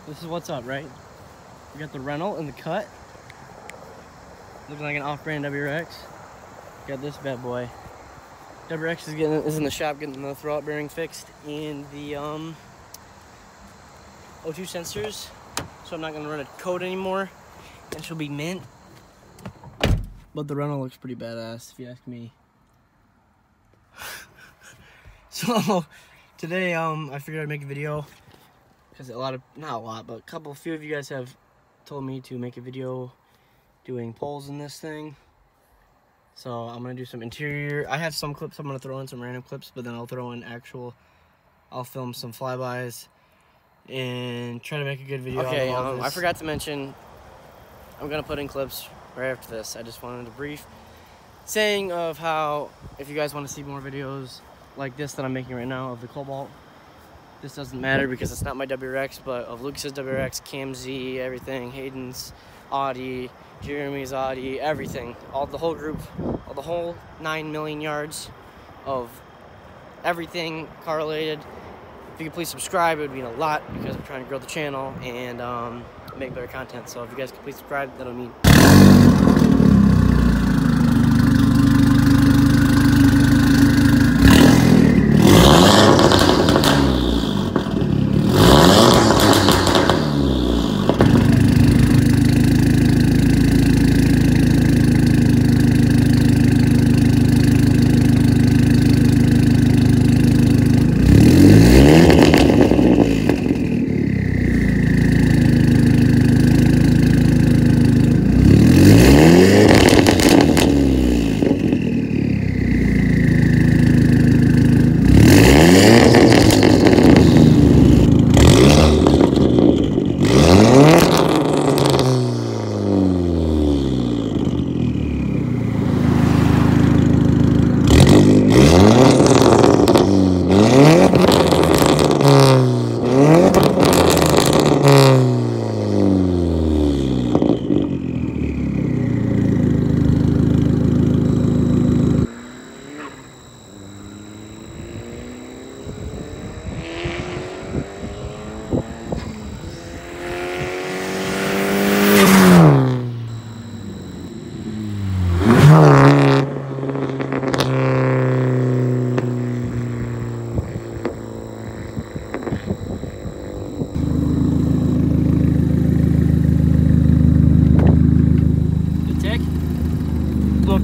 This is what's up, right? We got the rental and the cut. Looking like an off-brand WRX. Got this bad boy. WRX is in the shop getting the throwout bearing fixed and the O2 sensors. So I'm not gonna run a code anymore, and she'll be mint. But the rental looks pretty badass, if you ask me. So today, I figured I'd make a video because a few of you guys have told me to make a video doing poles in this thing. So I'm gonna do some interior. I have some clips I'm gonna throw in, some random clips, but then I'll throw in I'll film some flybys and try to make a good video. Okay, I forgot to mention, I'm gonna put in clips right after this. I just wanted a brief saying of how, if you guys want to see more videos like this that I'm making right now of the Cobalt, this doesn't matter because it's not my WRX, but of Lucas's WRX, Cam Z, everything, Hayden's Audi, Jeremy's Audi, everything, the whole group, the whole 9 million yards of everything car related. If you could please subscribe, it would mean a lot because I'm trying to grow the channel and make better content. So if you guys could please subscribe, that'll mean.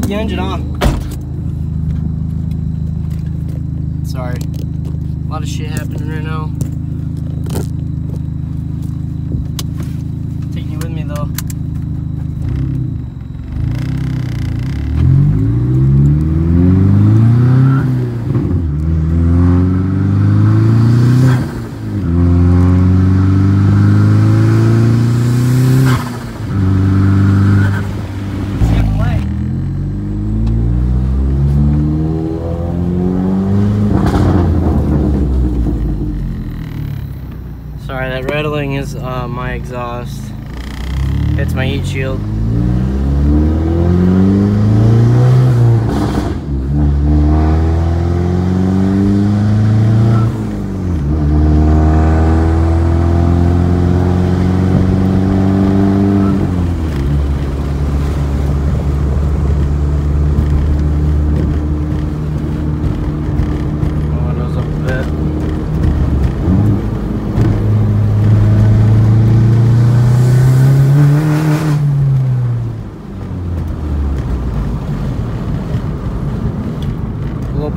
The engine on. Sorry, a lot of shit happening right now. Taking you with me though. Sorry, that rattling is my exhaust. It's my heat shield.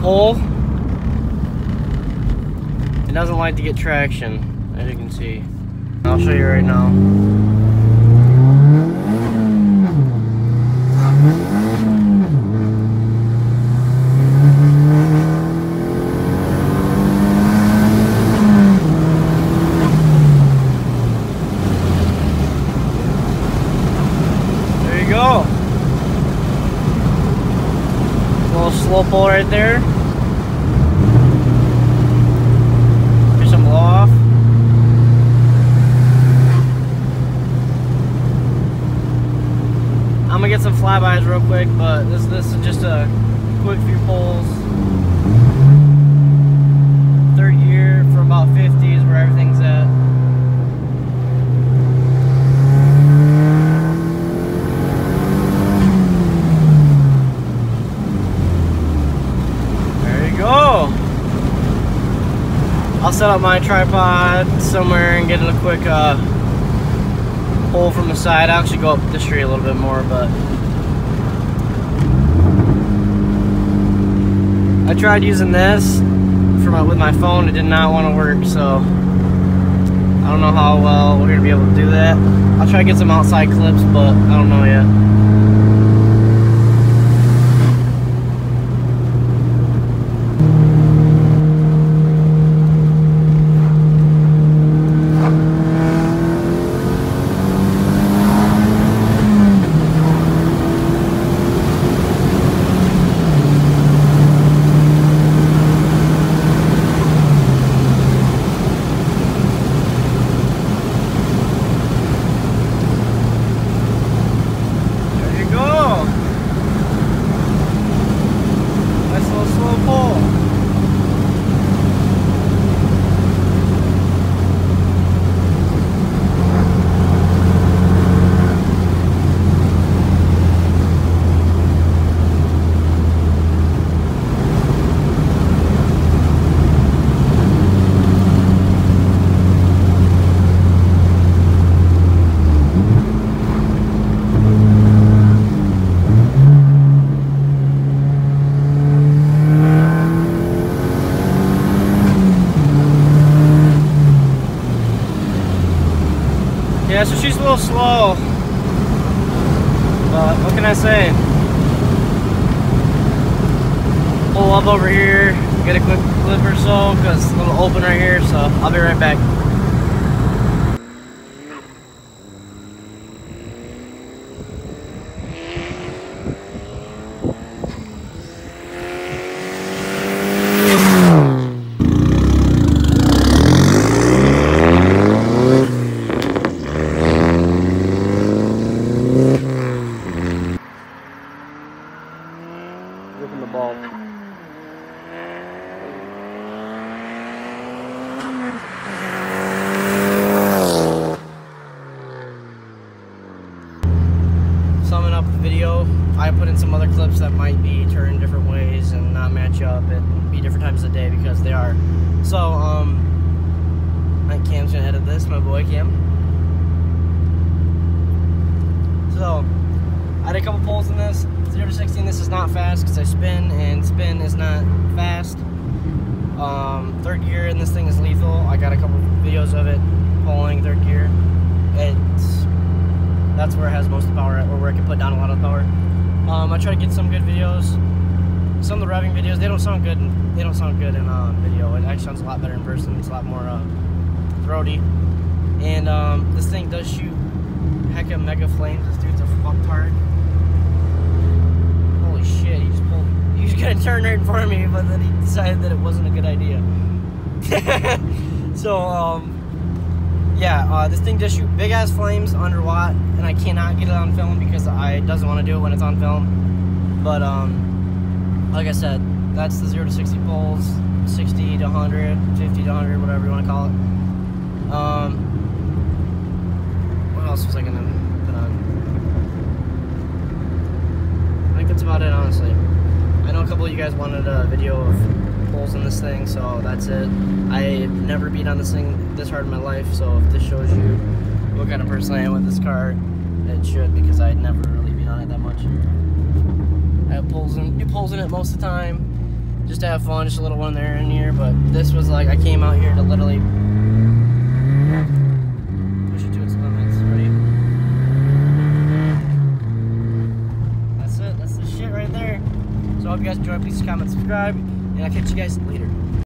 Pole. It doesn't like to get traction, as you can see. I'll show you right now. There you go. A little slow pull right there. Here's some blow off. I'm gonna get some flybys real quick, but this is just a quick few pulls. Third gear for about 50 is where everything's at. There you go. I'll set up my tripod somewhere and get in a quick pull from the side. I'll actually go up the street a little bit more, but I tried using this with my phone. It did not want to work, so I don't know how well we're going to be able to do that. I'll try to get some outside clips, but I don't know yet. Yeah, so she's a little slow, but what can I say? Pull up over here, get a quick clip or so, because it's a little open right here, so I'll be right back. Ripping the ball. Summing up the video, I put in some other clips that might be turned different ways and not match up and be different times of the day because they are. So, my Cam's gonna edit this, my boy Cam. So, I did a couple pulls in this. 0 to 60 in this is not fast because I spin, and spin is not fast. Third gear in this thing is lethal. I got a couple videos of it pulling third gear. That's where it has most of the power at, or where it can put down a lot of power. I try to get some good videos. Some of the revving videos, they don't sound good in video. It actually sounds a lot better in person. It's a lot more throaty. And this thing does shoot hecka mega flames. This dude's a fucktard. Holy shit, he was gonna turn right in front of me, but then he decided that it wasn't a good idea. So, yeah, this thing does shoot big ass flames under watt, and I cannot get it on film because it doesn't want to do it when it's on film. But, like I said, that's the 0 to 60 pulls, 60 to 100, 50 to 100, whatever you want to call it. What else was I gonna put on? I think that's about it, honestly. I know a couple of you guys wanted a video of pulls in this thing, so that's it. I've never beat on this thing this hard in my life, so if this shows you what kind of person I am with this car, it should, because I never really beat on it that much. I have do pulls in it most of the time, just to have fun, just a little one there and here, but this was like, I came out here to literally push it to its limits, right? That's it, that's the shit right there. So I hope you guys enjoy, please comment, subscribe, and I'll catch you guys later.